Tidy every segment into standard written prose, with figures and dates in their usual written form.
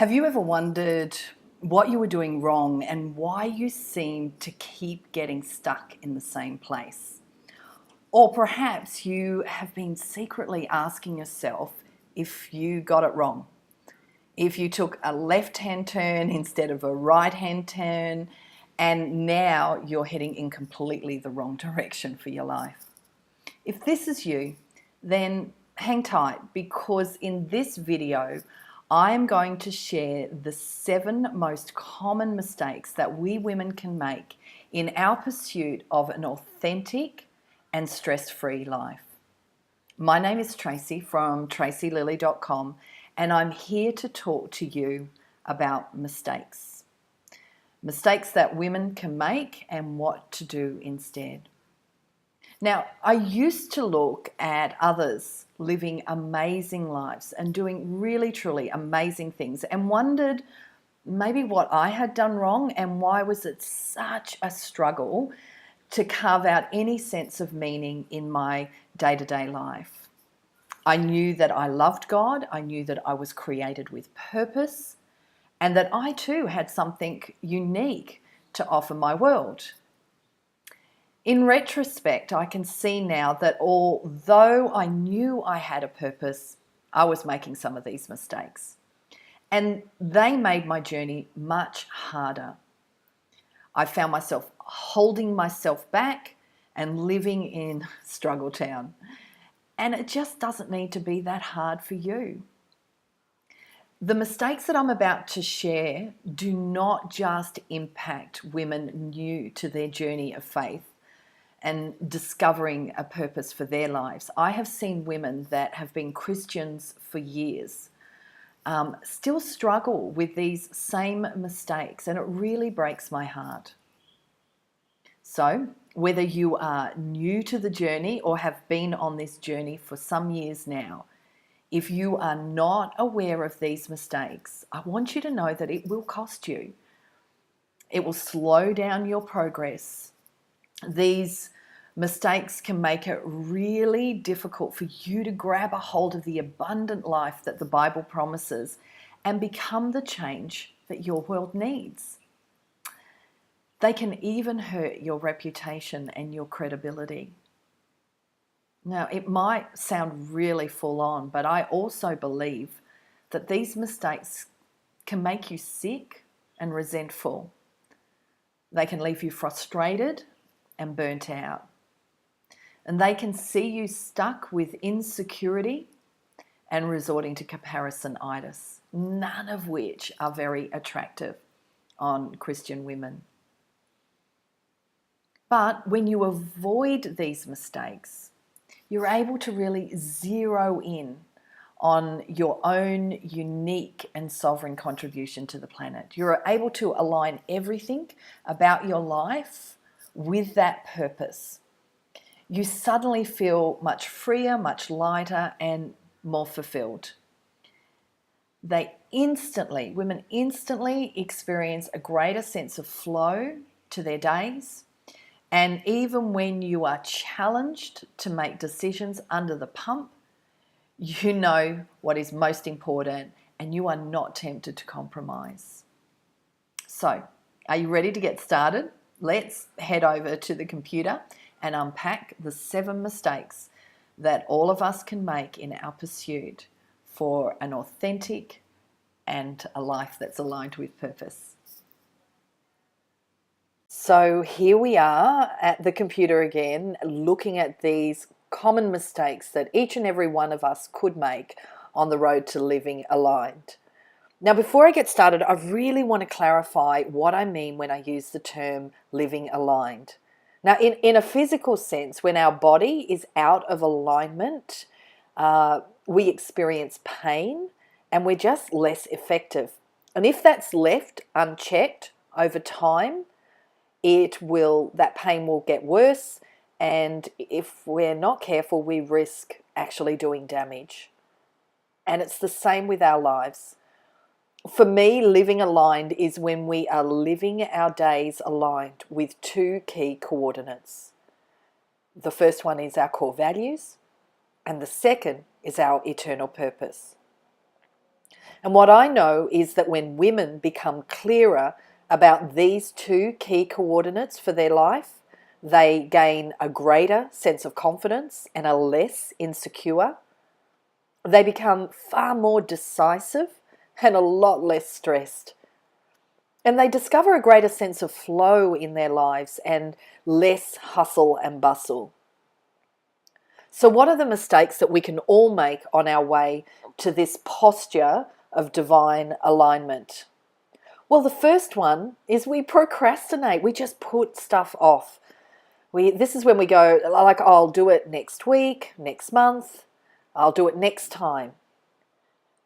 Have you ever wondered what you were doing wrong and why you seem to keep getting stuck in the same place? Or perhaps you have been secretly asking yourself if you got it wrong, if you took a left hand turn instead of a right hand turn, and now you're heading in completely the wrong direction for your life. If this is you, then hang tight because in this video, I am going to share the 7 most common mistakes that we women can make in our pursuit of an authentic and stress-free life. My name is Tracy from tracylily.com, and I'm here to talk to you about mistakes. Mistakes that women can make and what to do instead. Now, I used to look at others living amazing lives and doing really, truly amazing things and wondered maybe what I had done wrong and why was it such a struggle to carve out any sense of meaning in my day-to-day life. I knew that I loved God, I knew that I was created with purpose, and that I too had something unique to offer my world. In retrospect, I can see now that although I knew I had a purpose, I was making some of these mistakes. And they made my journey much harder. I found myself holding myself back and living in struggle town. And it just doesn't need to be that hard for you. The mistakes that I'm about to share do not just impact women new to their journey of faith and discovering a purpose for their lives. I have seen women that have been Christians for years still struggle with these same mistakes, and it really breaks my heart. So, whether you are new to the journey or have been on this journey for some years now, if you are not aware of these mistakes, I want you to know that it will cost you. It will slow down your progress. These mistakes can make it really difficult for you to grab a hold of the abundant life that the Bible promises and become the change that your world needs. They can even hurt your reputation and your credibility. Now, it might sound really full on, but I also believe that these mistakes can make you sick and resentful. They can leave you frustrated and burnt out. And they can see you stuck with insecurity and resorting to comparisonitis, none of which are very attractive on Christian women. But when you avoid these mistakes, you're able to really zero in on your own unique and sovereign contribution to the planet. You're able to align everything about your life with that purpose. You suddenly feel much freer, much lighter, and more fulfilled. Women instantly experience a greater sense of flow to their days. And even when you are challenged to make decisions under the pump, you know what is most important and you are not tempted to compromise. So, are you ready to get started? Let's head over to the computer and unpack the 7 mistakes that all of us can make in our pursuit for an authentic and a life that's aligned with purpose. So here we are at the computer again, looking at these common mistakes that each and every one of us could make on the road to living aligned. Now, before I get started, I really want to clarify what I mean when I use the term living aligned. Now, in a physical sense, when our body is out of alignment, we experience pain and we're just less effective. And if that's left unchecked over time, that pain will get worse, and if we're not careful, we risk actually doing damage. And it's the same with our lives. For me, living aligned is when we are living our days aligned with 2 key coordinates. The first one is our core values, and the second is our eternal purpose. And what I know is that when women become clearer about these two key coordinates for their life, they gain a greater sense of confidence and are less insecure. They become far more decisive and a lot less stressed. And they discover a greater sense of flow in their lives and less hustle and bustle. So, what are the mistakes that we can all make on our way to this posture of divine alignment? Well, the first one is we procrastinate. We just put stuff off. This is when we go, like, oh, I'll do it next week, next month, I'll do it next time.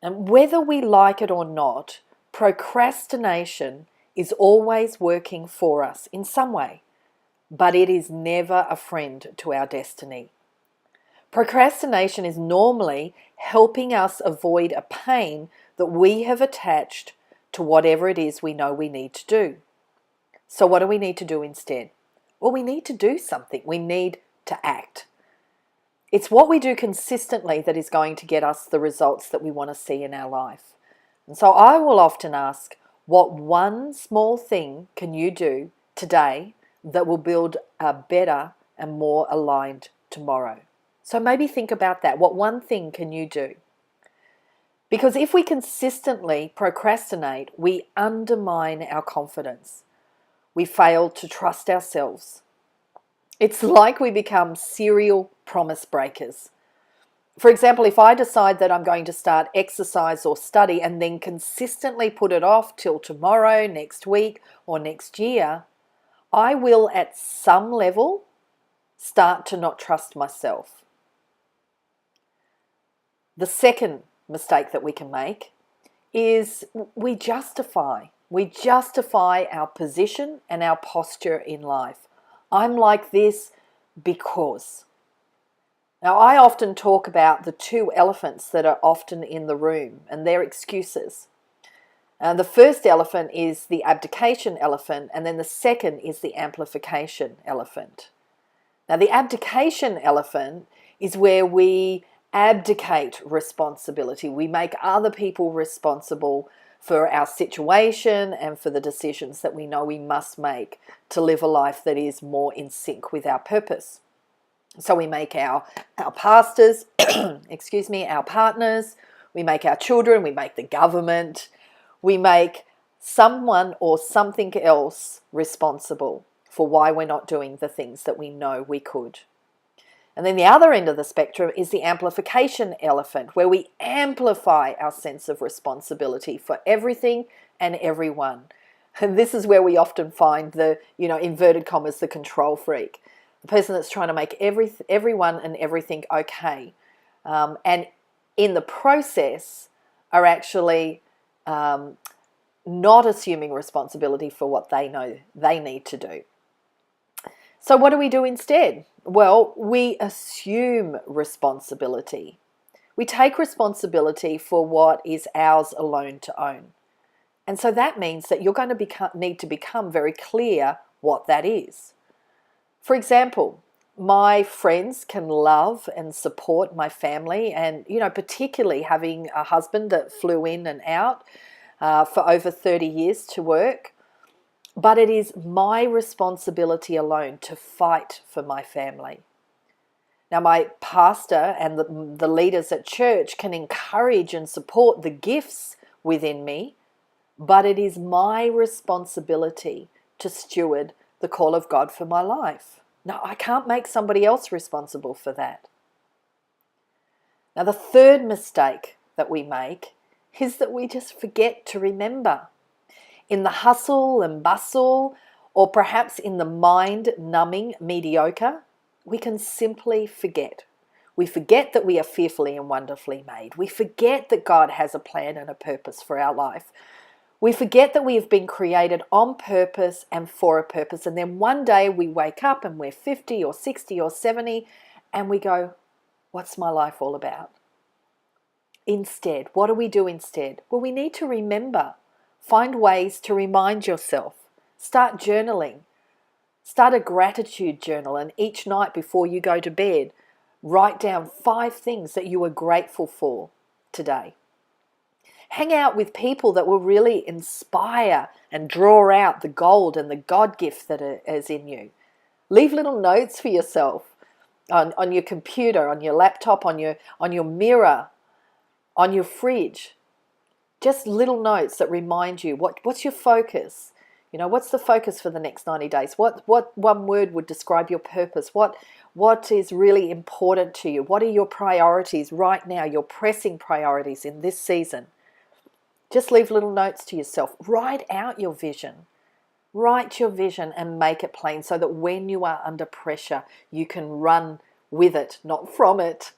And whether we like it or not, procrastination is always working for us in some way, but it is never a friend to our destiny. Procrastination is normally helping us avoid a pain that we have attached to whatever it is we know we need to do. So what do we need to do instead? Well, we need to do something. We need to act. It's what we do consistently that is going to get us the results that we want to see in our life. And so I will often ask, what one small thing can you do today that will build a better and more aligned tomorrow? So maybe think about that. What one thing can you do? Because if we consistently procrastinate, we undermine our confidence. We fail to trust ourselves. It's like we become serial promise breakers. For example, if I decide that I'm going to start exercise or study and then consistently put it off till tomorrow, next week, or next year, I will at some level start to not trust myself. The second mistake that we can make is we justify our position and our posture in life. I'm like this because. Now, I often talk about the two elephants that are often in the room and their excuses. The first elephant is the abdication elephant, and then the second is the amplification elephant. Now, the abdication elephant is where we abdicate responsibility. We make other people responsible for our situation and for the decisions that we know we must make to live a life that is more in sync with our purpose. So we make our pastors, our partners, we make our children, we make the government, we make someone or something else responsible for why we're not doing the things that we know we could. And then the other end of the spectrum is the amplification elephant, where we amplify our sense of responsibility for everything and everyone. And this is where we often find the, inverted commas, the control freak, the person that's trying to make everyone and everything okay. And in the process are actually not assuming responsibility for what they know they need to do. So what do we do instead? Well, we assume responsibility. We take responsibility for what is ours alone to own. And so that means that you're going to need to become very clear what that is. For example, my friends can love and support my family, and particularly having a husband that flew in and out for over 30 years to work. But it is my responsibility alone to fight for my family. Now, my pastor and the leaders at church can encourage and support the gifts within me, but it is my responsibility to steward the call of God for my life. No, I can't make somebody else responsible for that. Now, the third mistake that we make is that we just forget to remember. In the hustle and bustle, or perhaps in the mind-numbing mediocre, we can simply forget. We forget that we are fearfully and wonderfully made. We forget that God has a plan and a purpose for our life. We forget that we have been created on purpose and for a purpose. And then one day we wake up and we're 50 or 60 or 70 and we go, what's my life all about? Instead, what do we do instead? Well, we need to remember. Find ways to remind yourself. Start journaling. Start a gratitude journal, and each night before you go to bed, write down 5 things that you are grateful for today. Hang out with people that will really inspire and draw out the gold and the God gift that is in you. Leave little notes for yourself on your computer, on your laptop, on your mirror, on your fridge. Just little notes that remind you what's your focus. What's the focus for the next 90 days? What one word would describe your purpose? What is really important to you? What are your priorities right now, your pressing priorities in this season? Just leave little notes to yourself. Write out your vision. Write your vision and make it plain so that when you are under pressure, you can run with it, not from it.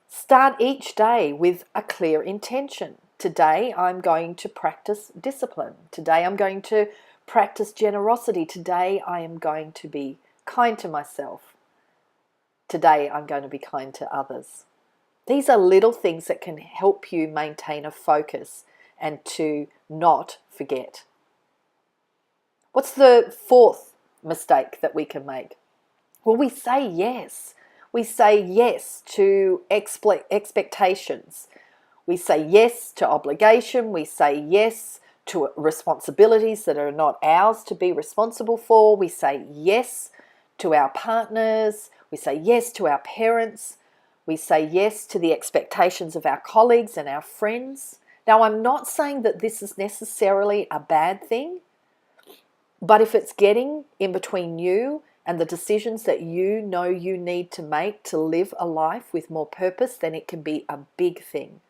Start each day with a clear intention. Today, I'm going to practice discipline. Today, I'm going to practice generosity. Today, I am going to be kind to myself. Today, I'm going to be kind to others. These are little things that can help you maintain a focus and to not forget. What's the fourth mistake that we can make? Well, we say yes. We say yes to expectations. We say yes to obligation. We say yes to responsibilities that are not ours to be responsible for. We say yes to our partners. We say yes to our parents. We say yes to the expectations of our colleagues and our friends. Now, I'm not saying that this is necessarily a bad thing, but if it's getting in between you and the decisions that you know you need to make to live a life with more purpose, then it can be a big thing.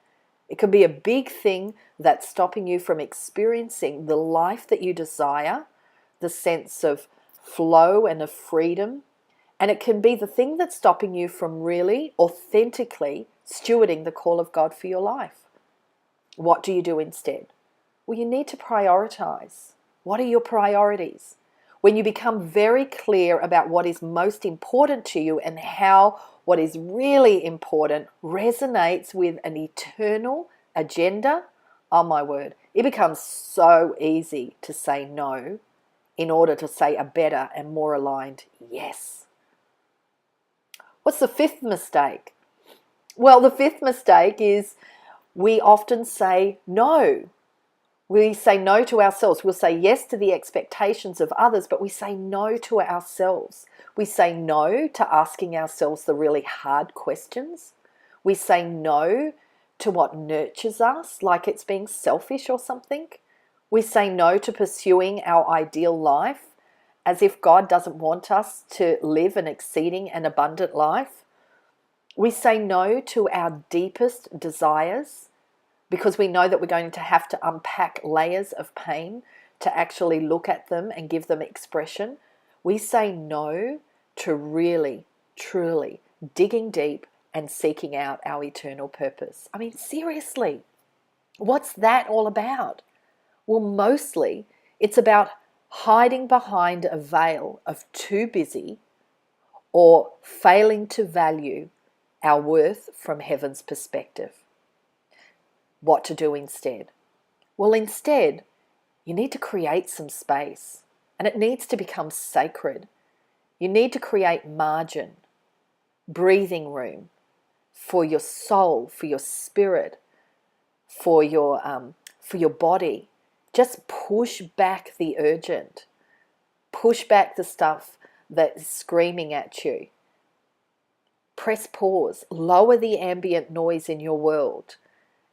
It can be a big thing that's stopping you from experiencing the life that you desire, the sense of flow and of freedom. And it can be the thing that's stopping you from really authentically stewarding the call of God for your life. What do you do instead? Well, you need to prioritize. What are your priorities? When you become very clear about what is most important to you and how what is really important resonates with an eternal agenda, oh my word, it becomes so easy to say no in order to say a better and more aligned yes. What's the fifth mistake? Well, the fifth mistake is we often say no. We say no to ourselves. We'll say yes to the expectations of others, but we say no to ourselves. We say no to asking ourselves the really hard questions. We say no to what nurtures us, like it's being selfish or something. We say no to pursuing our ideal life as if God doesn't want us to live an exceeding and abundant life. We say no to our deepest desires, because we know that we're going to have to unpack layers of pain to actually look at them and give them expression. We say no to really, truly digging deep and seeking out our eternal purpose. I mean, seriously, what's that all about? Well, mostly it's about hiding behind a veil of too busy or failing to value our worth from heaven's perspective. What to do instead? Well, instead, you need to create some space, and it needs to become sacred. You need to create margin, breathing room for your soul, for your spirit, for your body. Just push back the urgent. Push back the stuff that's screaming at you. Press pause. Lower the ambient noise in your world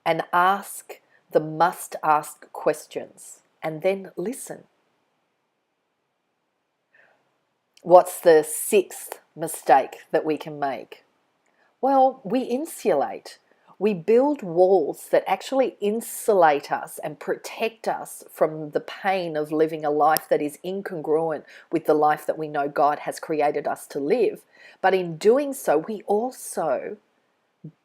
and ask the must-ask questions, and then listen. What's the sixth mistake that we can make? Well, we insulate. We build walls that actually insulate us and protect us from the pain of living a life that is incongruent with the life that we know God has created us to live. But in doing so, we also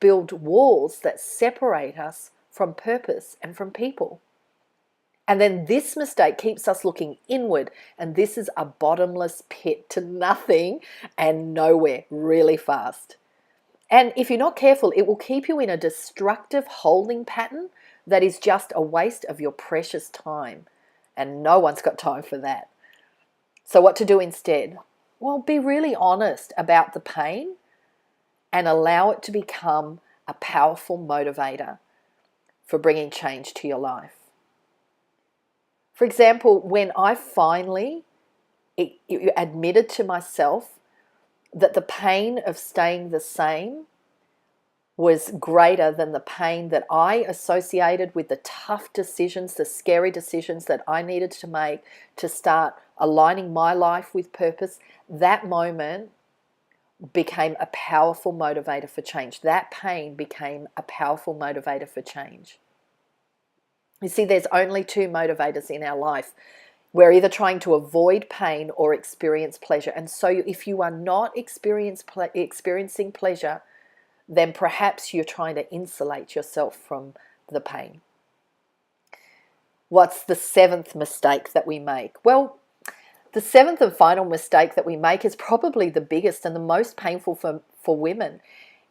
build walls that separate us from purpose and from people. And then this mistake keeps us looking inward, and this is a bottomless pit to nothing and nowhere really fast. And if you're not careful, it will keep you in a destructive holding pattern that is just a waste of your precious time. And no one's got time for that. So what to do instead? Well, be really honest about the pain and allow it to become a powerful motivator for bringing change to your life. For example, when I finally admitted to myself that the pain of staying the same was greater than the pain that I associated with the tough decisions, the scary decisions that I needed to make to start aligning my life with purpose, that moment became a powerful motivator for change. That pain became a powerful motivator for change. You see, there's only two motivators in our life. We're either trying to avoid pain or experience pleasure. And so if you are not experiencing pleasure, then perhaps you're trying to insulate yourself from the pain. What's the seventh mistake that we make? Well, the seventh and final mistake that we make is probably the biggest and the most painful for women.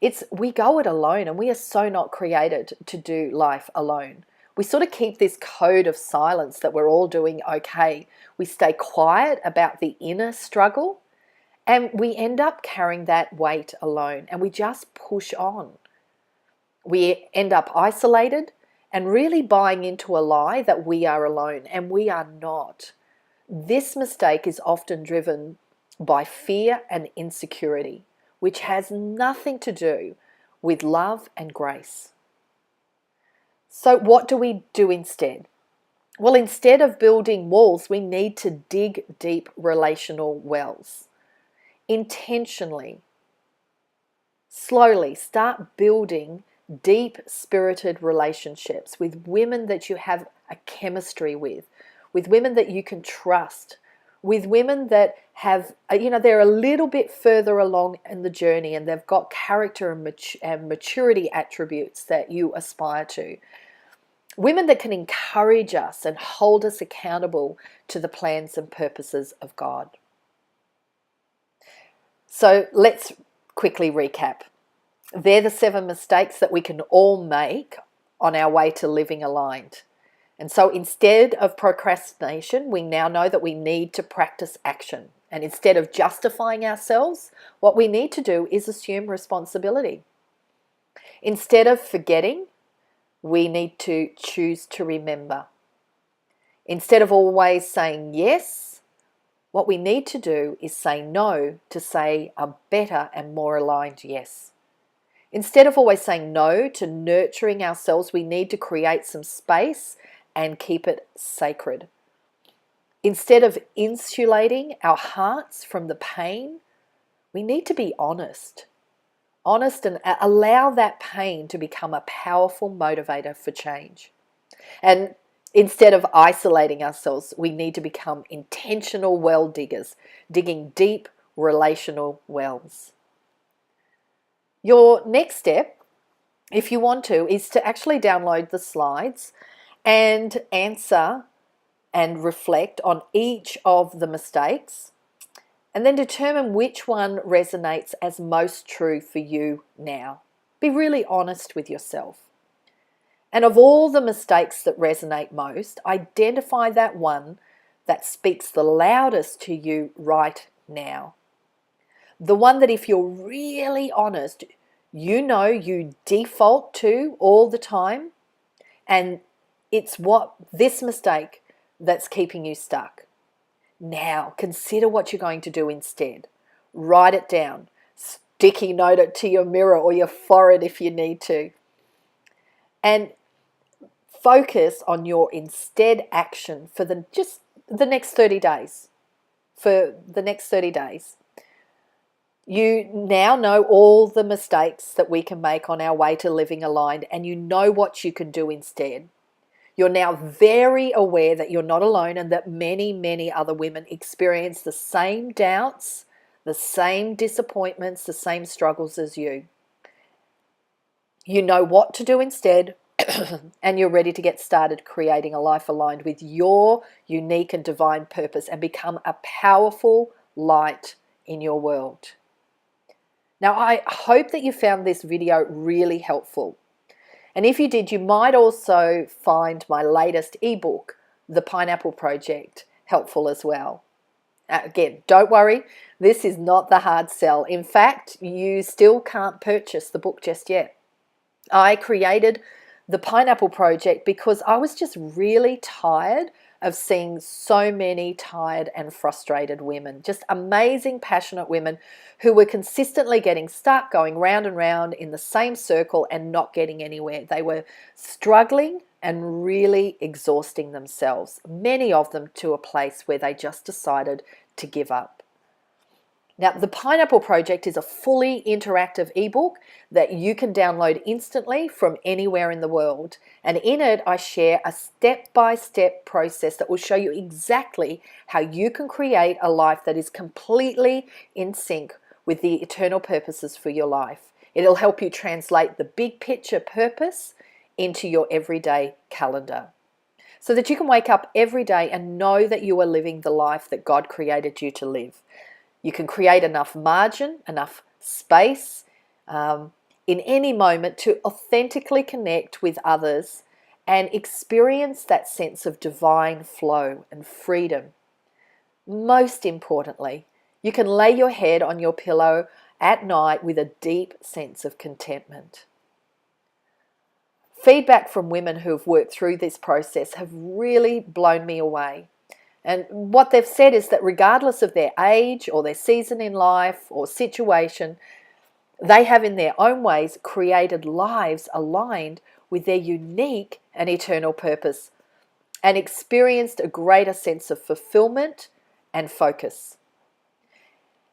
It's we go it alone, and we are so not created to do life alone. We sort of keep this code of silence that we're all doing okay. We stay quiet about the inner struggle, and we end up carrying that weight alone, and we just push on. We end up isolated and really buying into a lie that we are alone, and we are not. This mistake is often driven by fear and insecurity, which has nothing to do with love and grace. So what do we do instead? Well, instead of building walls, we need to dig deep relational wells. Intentionally, slowly start building deep-spirited relationships with women that you have a chemistry with women that you can trust, with women that have, they're a little bit further along in the journey and they've got character and maturity attributes that you aspire to. Women that can encourage us and hold us accountable to the plans and purposes of God. So let's quickly recap. They're the 7 mistakes that we can all make on our way to living aligned. And so instead of procrastination, we now know that we need to practice action. And instead of justifying ourselves, what we need to do is assume responsibility. Instead of forgetting, we need to choose to remember. Instead of always saying yes, what we need to do is say no to say a better and more aligned yes. Instead of always saying no to nurturing ourselves, we need to create some space and keep it sacred. Instead of insulating our hearts from the pain, we need to be honest and allow that pain to become a powerful motivator for change. And instead of isolating ourselves, we need to become intentional well diggers, digging deep relational wells. Your next step, if you want to, is to actually download the slides and answer and reflect on each of the mistakes, and then determine which one resonates as most true for you now. Be really honest with yourself. And of all the mistakes that resonate most, identify that one that speaks the loudest to you right now. The one that, if you're really honest, you know you default to all the time, and it's this mistake that's keeping you stuck. Now, consider what you're going to do instead. Write it down. Sticky note it to your mirror or your forehead if you need to. And focus on your instead action for the next 30 days. For the next 30 days. You now know all the mistakes that we can make on our way to living aligned, and you know what you can do instead. You're now very aware that you're not alone and that many, many other women experience the same doubts, the same disappointments, the same struggles as you. You know what to do instead, and you're ready to get started creating a life aligned with your unique and divine purpose and become a powerful light in your world. Now, I hope that you found this video really helpful. And if you did, you might also find my latest ebook, The Pineapple Project, helpful as well. Again, don't worry, this is not the hard sell. In fact, you still can't purchase the book just yet. I created the Pineapple Project because I was just really tired of seeing so many tired and frustrated women, just amazing, passionate women who were consistently getting stuck, going round and round in the same circle and not getting anywhere. They were struggling and really exhausting themselves, many of them to a place where they just decided to give up. Now, the Pineapple Project is a fully interactive ebook that you can download instantly from anywhere in the world. And in it, I share a step-by-step process that will show you exactly how you can create a life that is completely in sync with the eternal purposes for your life. It'll help you translate the big picture purpose into your everyday calendar, so that you can wake up every day and know that you are living the life that God created you to live. You can create enough margin, enough space in any moment to authentically connect with others and experience that sense of divine flow and freedom. Most importantly, you can lay your head on your pillow at night with a deep sense of contentment. Feedback from women who have worked through this process have really blown me away. And what they've said is that regardless of their age or their season in life or situation, they have in their own ways created lives aligned with their unique and eternal purpose and experienced a greater sense of fulfillment and focus.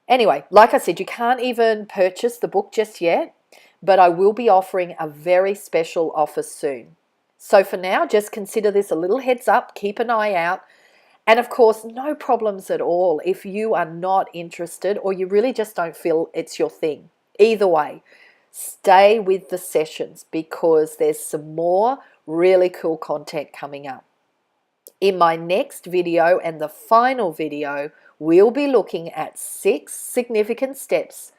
Anyway, like I said, you can't even purchase the book just yet, but I will be offering a very special offer soon. So for now, just consider this a little heads up, keep an eye out. And of course, no problems at all if you are not interested or you really just don't feel it's your thing. Either way, stay with the sessions because there's some more really cool content coming up. In my next video and the final video, we'll be looking at 6 significant steps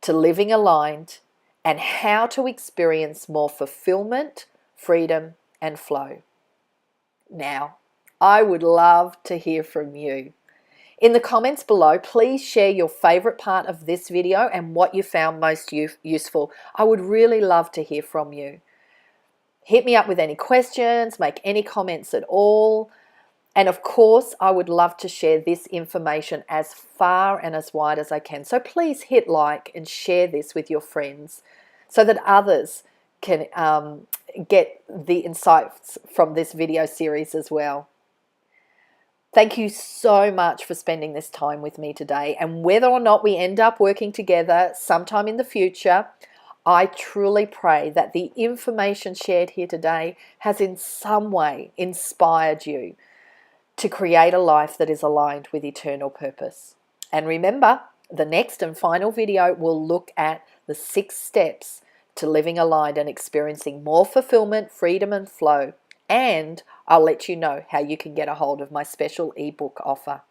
to living aligned and how to experience more fulfillment, freedom, and flow. Now, I would love to hear from you. In the comments below, please share your favorite part of this video and what you found most useful. I would really love to hear from you. Hit me up with any questions, make any comments at all. And of course, I would love to share this information as far and as wide as I can. So please hit like and share this with your friends so that others can get the insights from this video series as well. Thank you so much for spending this time with me today. And whether or not we end up working together sometime in the future, I truly pray that the information shared here today has in some way inspired you to create a life that is aligned with eternal purpose. And remember, the next and final video will look at the 6 steps to living aligned and experiencing more fulfillment, freedom, and flow. And I'll let you know how you can get a hold of my special ebook offer.